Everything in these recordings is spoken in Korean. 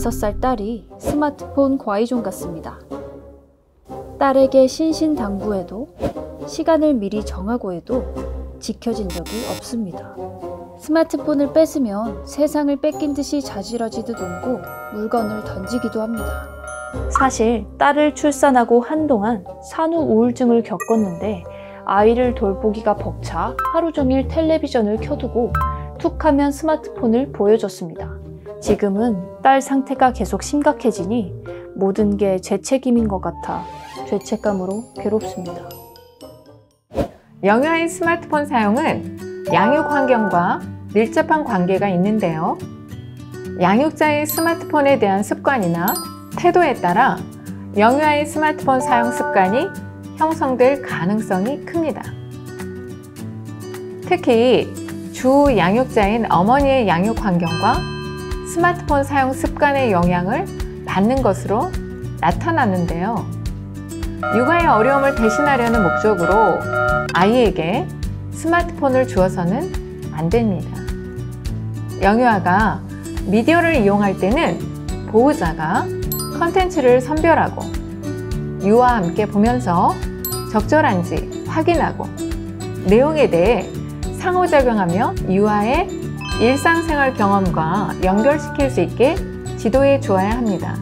5살 딸이 스마트폰 과의존 같습니다. 딸에게 신신당부해도 시간을 미리 정하고 해도 지켜진 적이 없습니다. 스마트폰을 뺏으면 세상을 뺏긴 듯이 자지러지듯 울고 물건을 던지기도 합니다. 사실 딸을 출산하고 한동안 산후 우울증을 겪었는데 아이를 돌보기가 벅차 하루 종일 텔레비전을 켜두고 툭하면 스마트폰을 보여줬습니다. 지금은 딸 상태가 계속 심각해지니 모든 게 제 책임인 것 같아 죄책감으로 괴롭습니다. 영유아의 스마트폰 사용은 양육 환경과 밀접한 관계가 있는데요. 양육자의 스마트폰에 대한 습관이나 태도에 따라 영유아의 스마트폰 사용 습관이 형성될 가능성이 큽니다. 특히 주 양육자인 어머니의 양육 환경과 스마트폰 사용 습관의 영향을 받는 것으로 나타나는데요. 육아의 어려움을 대신하려는 목적으로 아이에게 스마트폰을 주어서는 안 됩니다. 영유아가 미디어를 이용할 때는 보호자가 컨텐츠를 선별하고 유아와 함께 보면서 적절한지 확인하고 내용에 대해 상호작용하며 유아의 일상생활 경험과 연결시킬 수 있게 지도해 주어야 합니다.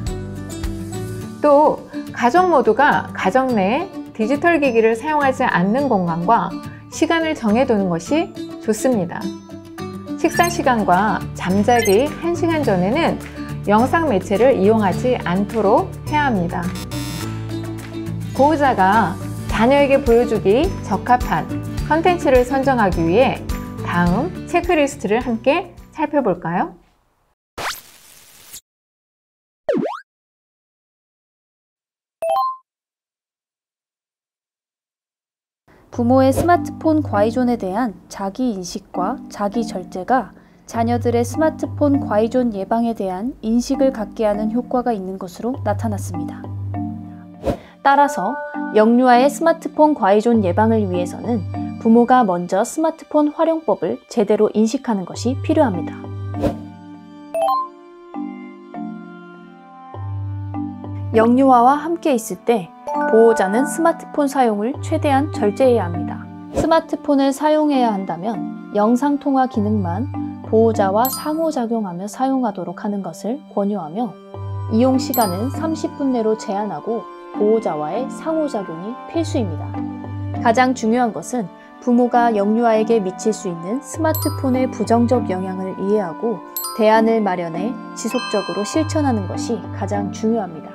또 가족 모두가 가정 내에 디지털 기기를 사용하지 않는 공간과 시간을 정해두는 것이 좋습니다. 식사 시간과 잠자기 1시간 전에는 영상 매체를 이용하지 않도록 해야 합니다. 보호자가 자녀에게 보여주기 적합한 컨텐츠를 선정하기 위해 다음 체크리스트를 함께 살펴볼까요? 부모의 스마트폰 과의존에 대한 자기인식과 자기절제가 자녀들의 스마트폰 과의존 예방에 대한 인식을 갖게 하는 효과가 있는 것으로 나타났습니다. 따라서 영유아의 스마트폰 과의존 예방을 위해서는 부모가 먼저 스마트폰 활용법을 제대로 인식하는 것이 필요합니다. 영유아와 함께 있을 때 보호자는 스마트폰 사용을 최대한 절제해야 합니다. 스마트폰을 사용해야 한다면 영상통화 기능만 보호자와 상호작용하며 사용하도록 하는 것을 권유하며 이용 시간은 30분 내로 제한하고 보호자와의 상호작용이 필수입니다. 가장 중요한 것은 부모가 영유아에게 미칠 수 있는 스마트폰의 부정적 영향을 이해하고 대안을 마련해 지속적으로 실천하는 것이 가장 중요합니다.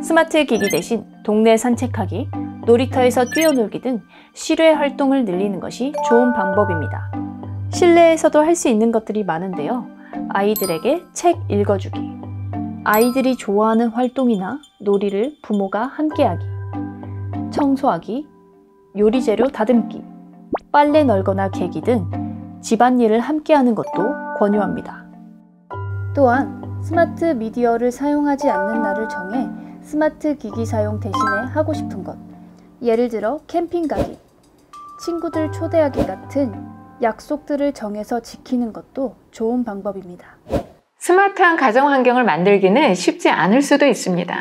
스마트 기기 대신 동네 산책하기, 놀이터에서 뛰어놀기 등 실외 활동을 늘리는 것이 좋은 방법입니다. 실내에서도 할 수 있는 것들이 많은데요. 아이들에게 책 읽어주기, 아이들이 좋아하는 활동이나 놀이를 부모가 함께하기, 청소하기, 요리재료 다듬기, 빨래 널거나 개기 등 집안일을 함께하는 것도 권유합니다. 또한 스마트 미디어를 사용하지 않는 날을 정해 스마트 기기 사용 대신에 하고 싶은 것, 예를 들어 캠핑 가기, 친구들 초대하기 같은 약속들을 정해서 지키는 것도 좋은 방법입니다. 스마트한 가정 환경을 만들기는 쉽지 않을 수도 있습니다.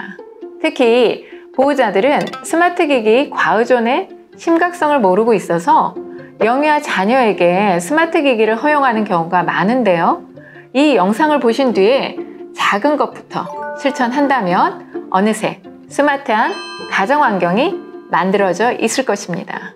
특히 보호자들은 스마트 기기 과의존의 심각성을 모르고 있어서 영유아 자녀에게 스마트 기기를 허용하는 경우가 많은데요. 이 영상을 보신 뒤에 작은 것부터 실천한다면 어느새 스마트한 가정 환경이 만들어져 있을 것입니다.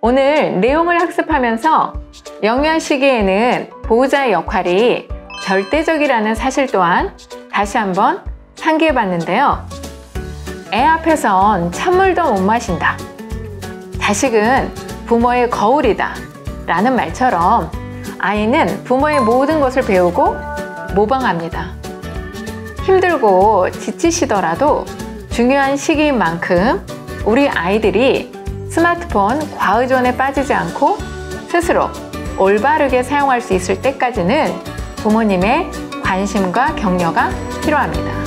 오늘 내용을 학습하면서 영유아 시기에는 보호자의 역할이 절대적이라는 사실 또한 다시 한번 상기해 봤는데요. 애 앞에선 찬물도 못 마신다. 자식은 부모의 거울이다. 라는 말처럼 아이는 부모의 모든 것을 배우고 모방합니다. 힘들고 지치시더라도 중요한 시기인 만큼 우리 아이들이 스마트폰 과의존에 빠지지 않고 스스로 올바르게 사용할 수 있을 때까지는 부모님의 관심과 격려가 필요합니다.